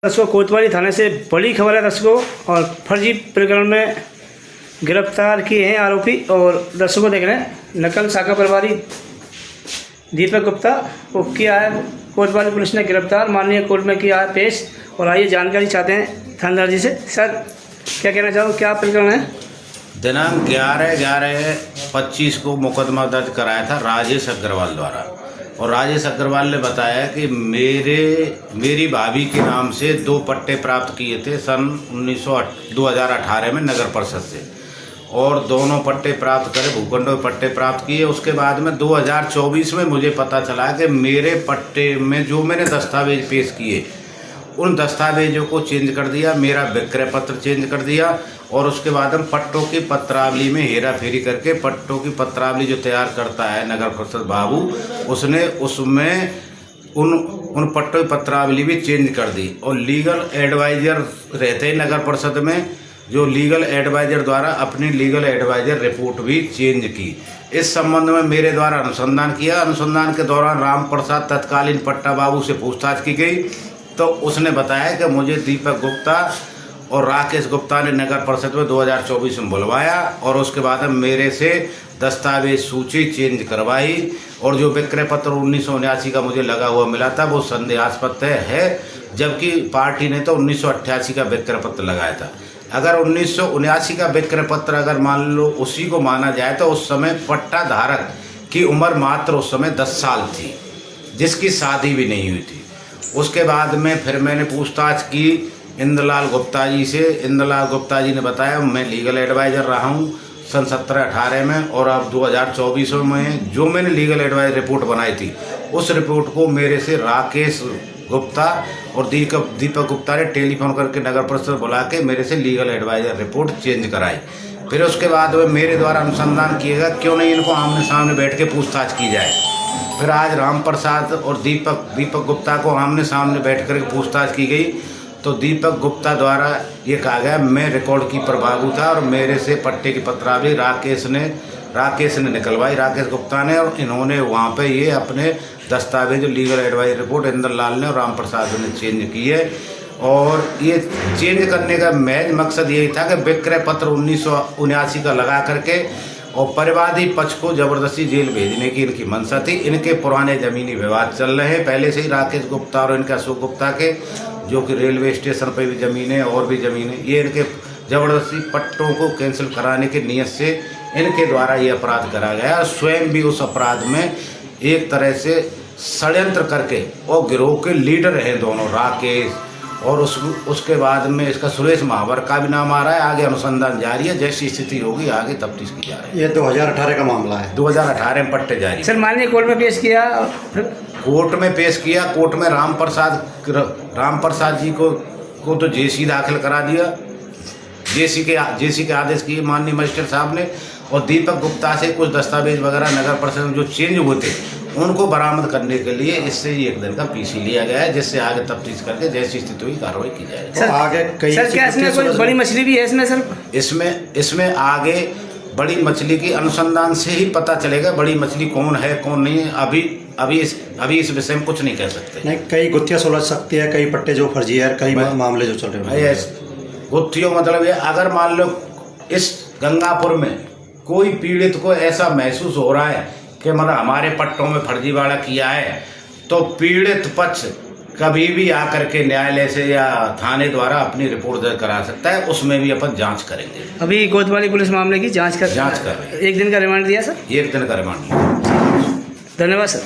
दर्शकों, कोतवाली थाने से बड़ी खबर है दर्शकों। और फर्जी प्रकरण में गिरफ्तार किए हैं आरोपी। और दर्शकों देख रहे हैं नकल शाखा प्रभारी दीपक गुप्ता को किया है कोतवाली पुलिस ने गिरफ्तार, माननीय कोर्ट में किया है पेश। और आइए जानकारी चाहते हैं थानेदार जी से। सर, क्या कहना चाहो, क्या प्रकरण है? दिनांक 11/11/25 को मुकदमा दर्ज कराया था राजेश अग्रवाल द्वारा। और राजेश अग्रवाल ने बताया कि मेरी भाभी के नाम से 2 पट्टे प्राप्त किए थे सन 2018 में नगर परिषद से। और दोनों पट्टे प्राप्त करे, भूखंडों के पट्टे प्राप्त किए। उसके बाद में 2024 में मुझे पता चला कि मेरे पट्टे में जो मैंने दस्तावेज पेश किए उन दस्तावेजों को चेंज कर दिया, मेरा विक्रय पत्र चेंज कर दिया। और उसके बाद हम पट्टों की पत्रावली में हेरा फेरी करके पट्टों की पत्रावली जो तैयार करता है नगर परिषद बाबू, उसने उसमें उन पट्टों की पत्रावली भी चेंज कर दी। और लीगल एडवाइजर रहते हैं नगर परिषद में, जो लीगल एडवाइजर द्वारा अपनी लीगल एडवाइजर रिपोर्ट भी चेंज की। इस संबंध में मेरे द्वारा अनुसंधान किया। अनुसंधान के दौरान राम प्रसाद तत्कालीन पट्टा बाबू से पूछताछ की गई, तो उसने बताया कि मुझे दीपक गुप्ता और राकेश गुप्ता ने नगर परिषद में 2024 में बुलवाया। और उसके बाद मेरे से दस्तावेज सूची चेंज करवाई। और जो विक्रय पत्र 1979 का मुझे लगा हुआ मिला था वो संदेहास्पद है, जबकि पार्टी ने तो 1988 का विक्रय पत्र लगाया था। अगर 1979 का विक्रय पत्र अगर मान लो उसी को माना जाए तो उस समय पट्टा धारक की उम्र मात्र उस समय 10 साल थी, जिसकी शादी भी नहीं हुई थी। उसके बाद में फिर मैंने पूछताछ की इंद्रलाल गुप्ता जी से। इंद्रलाल गुप्ता जी ने बताया मैं लीगल एडवाइज़र रहा हूँ सन 17-18 में। और अब 2024 में जो मैंने लीगल एडवाइजर रिपोर्ट बनाई थी उस रिपोर्ट को मेरे से राकेश गुप्ता और दीपक गुप्ता ने टेलीफोन करके नगर परिषद बुला के मेरे से लीगल एडवाइजर रिपोर्ट चेंज कराई। फिर उसके बाद में मेरे द्वारा अनुसंधान किएगा क्यों नहीं इनको आमने सामने बैठ के पूछताछ की जाए। फिर आज राम प्रसाद और दीपक गुप्ता को आमने सामने बैठ कर पूछताछ की गई, तो दीपक गुप्ता द्वारा ये कहा गया मैं रिकॉर्ड कीपर बाबू था और मेरे से पट्टे की पत्रावली राकेश ने निकलवाई, राकेश गुप्ता ने। और इन्होंने वहाँ पे ये अपने दस्तावेज लीगल एडवाइस रिपोर्ट इंद्रलाल ने और राम प्रसाद ने चेंज की है। और ये चेंज करने का महज मकसद यही था कि विक्रय पत्र 1979 का लगा करके और परिवादी पक्ष को जबरदस्ती जेल भेजने की इनकी मंशा थी। इनके पुराने ज़मीनी विवाद चल रहे हैं पहले से ही, राकेश गुप्ता और इनके अशोक गुप्ता के, जो कि रेलवे स्टेशन पर भी ज़मीनें और भी ज़मीनें, ये इनके जबरदस्ती पट्टों को कैंसिल कराने की नीयत से इनके द्वारा ये अपराध करा गया। स्वयं भी उस अपराध में एक तरह से षड्यंत्र करके और गिरोह के लीडर हैं दोनों, राकेश। और उसके बाद में इसका सुरेश महावर का भी नाम आ रहा है। आगे अनुसंधान जारी है, जैसी स्थिति होगी आगे तफ्तीश की जा रही है। ये 2018 का मामला है। 2018 में पट्टे जारी। सर, माननीय कोर्ट में पेश किया। कोर्ट में पेश किया। कोर्ट में राम प्रसाद जी को तो जेसी दाखिल करा दिया, जेसी के आदेश किए माननीय मजिस्ट्रेट साहब ने। और दीपक गुप्ता से कुछ दस्तावेज वगैरह नगर परिषद में जो चेंज हुए थे उनको बरामद करने के लिए इससे 1 दिन का पीसी लिया गया है, जिससे आगे तफ्तीश करके जैसी स्थिति हुई कार्रवाई की जाएगी। सर, आगे सर क्या इसमें कोई बड़ी मछली भी है इसमें? सर इसमें आगे बड़ी मछली की अनुसंधान से ही पता चलेगा बड़ी मछली कौन है कौन नहीं है। अभी इस विषय में कुछ नहीं कह सकते। नहीं, कई गुत्थियाँ सुलझ सकती है, कई पट्टे जो फर्जी है, कई मामले जो चल रहे हैं। गुत्थियों मतलब ये, अगर मान लो इस गंगापुर में कोई पीड़ित को ऐसा महसूस हो रहा है कि मतलब हमारे पट्टों में फर्जीवाड़ा किया है, तो पीड़ित पक्ष कभी भी आकर के न्यायालय से या थाने द्वारा अपनी रिपोर्ट दर्ज करा सकता है। उसमें भी अपन जांच करेंगे। अभी कोतवाली पुलिस मामले की जांच कर रही है। 1 दिन का रिमांड दिया सर? 1 दिन का रिमांड लिया। धन्यवाद सर।